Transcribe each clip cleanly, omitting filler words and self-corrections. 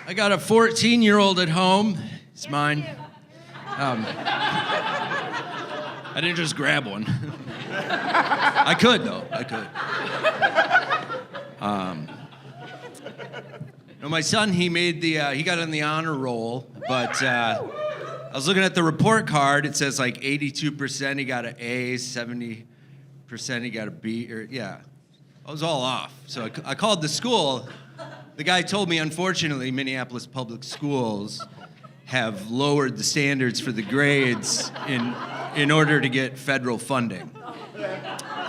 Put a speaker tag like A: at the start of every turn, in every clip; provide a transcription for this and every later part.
A: I got a 14-year-old at home. It's mine. I didn't just grab one. I could, though. I could. No, my son, he made he got on the honor roll, but I was looking at the report card. It says like 82% he got an A, 70% he got a B, I was all off. So I called the school. The guy told me, unfortunately, Minneapolis public schools have lowered the standards for the grades in order to get federal funding.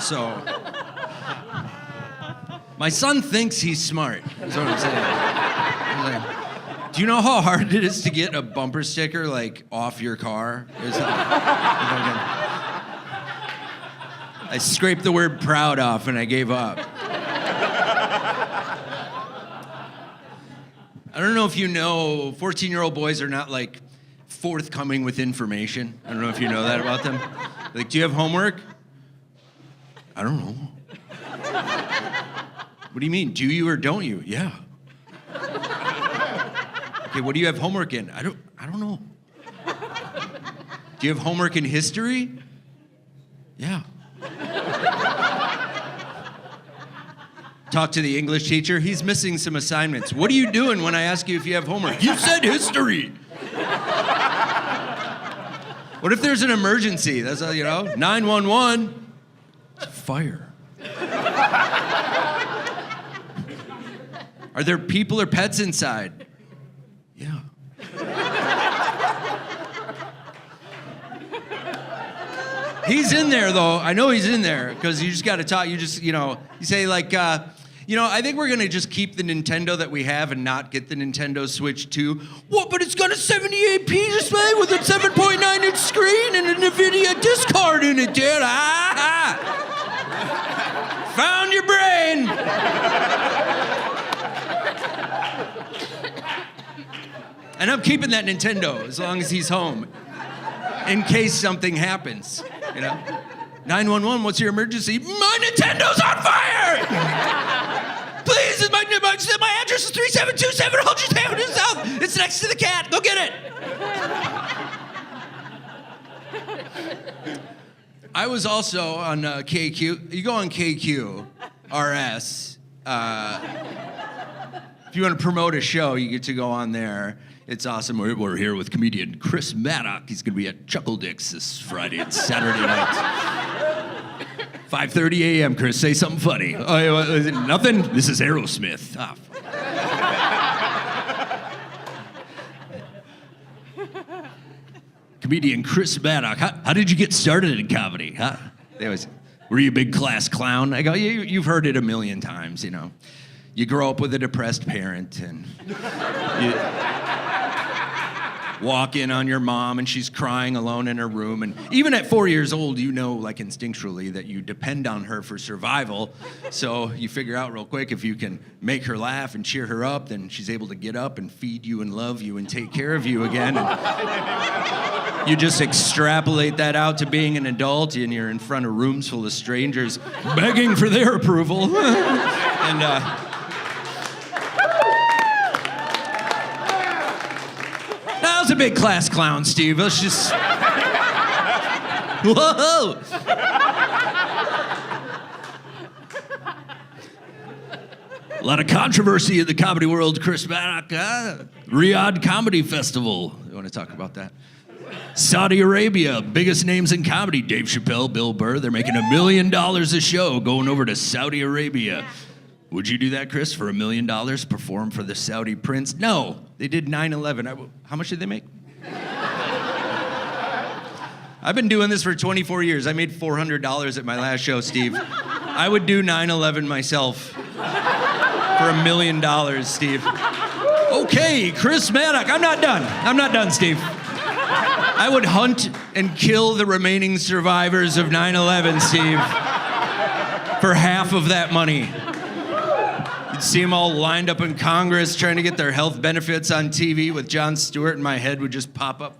A: So my son thinks he's smart, is what I'm saying. I'm like, do you know how hard it is to get a bumper sticker, like, off your car? I scraped the word proud off and I gave up. I don't know if you know, 14-year-old boys are not, like, forthcoming with information. I don't know if you know that about them. Like, do you have homework? I don't know. What do you mean? Do you or don't you? Yeah. Okay, what do you have homework in? I don't know. Do you have homework in history? Yeah. Talk to the English teacher. He's missing some assignments. What are you doing when I ask you if you have homework? You said history. What if there's an emergency? That's 911. It's a fire. Are there people or pets inside? Yeah. He's in there, though. I know he's in there, because you just got to talk. You just, you say, like, I think we're going to just keep the Nintendo that we have and not get the Nintendo Switch 2. What, but it's got a 78p display with a 7.9-inch screen and an NVIDIA disc card in it, Dad. Found your brain. And I'm keeping that Nintendo as long as he's home, in case something happens, 911, what's your emergency? My Nintendo's on fire! Please, my address is 3727 Aldrich Avenue South. It's next to the cat. Go get it. I was also on KQ. You go on KQ, RS. If you want to promote a show, you get to go on there. It's awesome. We're here with comedian Chris Maddock. He's going to be at Chuckle Dicks this Friday and Saturday night. 5:30 a.m., Chris. Say something funny. Nothing? This is Aerosmith. Comedian Chris Maddock. How did you get started in comedy? Huh? Were you a big class clown? I go, you've heard it a million times, You grow up with a depressed parent, and you walk in on your mom, and she's crying alone in her room. And even at 4 years old, like instinctually, that you depend on her for survival. So you figure out real quick, if you can make her laugh and cheer her up, then she's able to get up and feed you and love you and take care of you again. And you just extrapolate that out to being an adult, and you're in front of rooms full of strangers begging for their approval. And I was a big class clown, Steve. Let's just... Whoa! A lot of controversy in the comedy world, Chris Maddock. Riyadh Comedy Festival. You want to talk about that? Saudi Arabia, biggest names in comedy. Dave Chappelle, Bill Burr. They're making $1 million a show going over to Saudi Arabia. Would you do that, Chris, for $1 million? Perform for the Saudi prince? No, they did 9/11. How much did they make? I've been doing this for 24 years. I made $400 at my last show, Steve. I would do 9/11 myself for $1 million, Steve. Okay, Chris Maddock. I'm not done, Steve. I would hunt and kill the remaining survivors of 9/11, Steve, for half of that money. You'd see them all lined up in Congress trying to get their health benefits on TV with Jon Stewart, and my head would just pop up.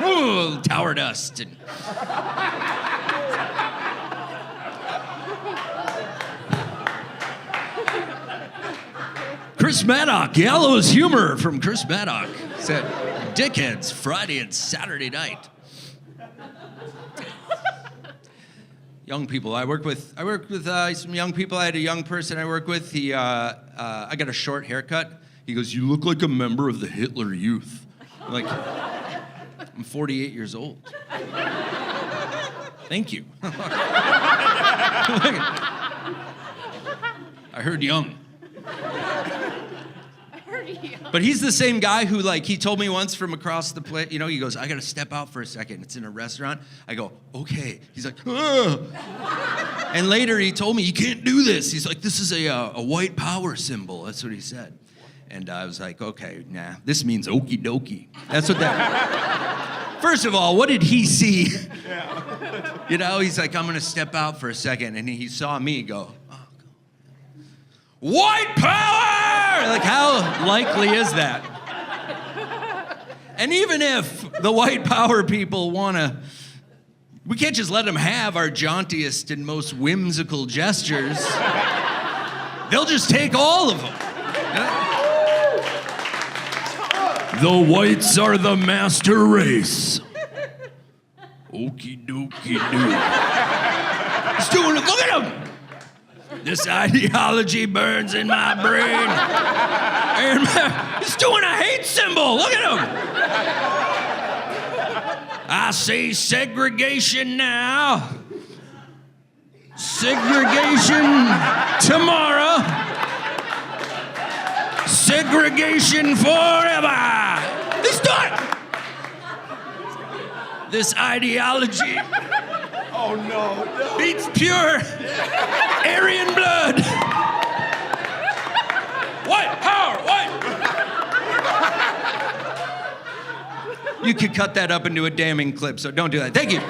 A: Ooh, tower dust. Chris Maddock, gallows humor from Chris Maddock. Said, dickheads, Friday and Saturday night. Young people. I work with some young people. I had a young person I work with. I got a short haircut. He goes, "You look like a member of the Hitler Youth." I'm like, I'm 48 years old. Thank you. I heard young. But he's the same guy who, like, he told me once from across the plate, you know, he goes, "I gotta step out for a second. It's in a restaurant." I go, "Okay." He's like, "Ugh." And later he told me, "You can't do this." He's like, "This is a white power symbol." That's what he said. And I was like, okay, nah, this means okie dokie. That's what that. First of all, what did he see? You know, he's like, "I'm gonna step out for a second," and he saw me go, "Oh, white power!" Like, how likely is that? And even if the white power people wanna, we can't just let them have our jauntiest and most whimsical gestures. They'll just take all of them. Yeah? The whites are the master race. Okie dokie doo. He's doing it, look at him! This ideology burns in my brain. And he's doing a hate symbol. Look at him. I say segregation now. Segregation tomorrow. Segregation forever. He's done. This ideology.
B: Oh, no.
A: Beats pure Aryan blood. White power, white. You could cut that up into a damning clip, so don't do that. Thank you.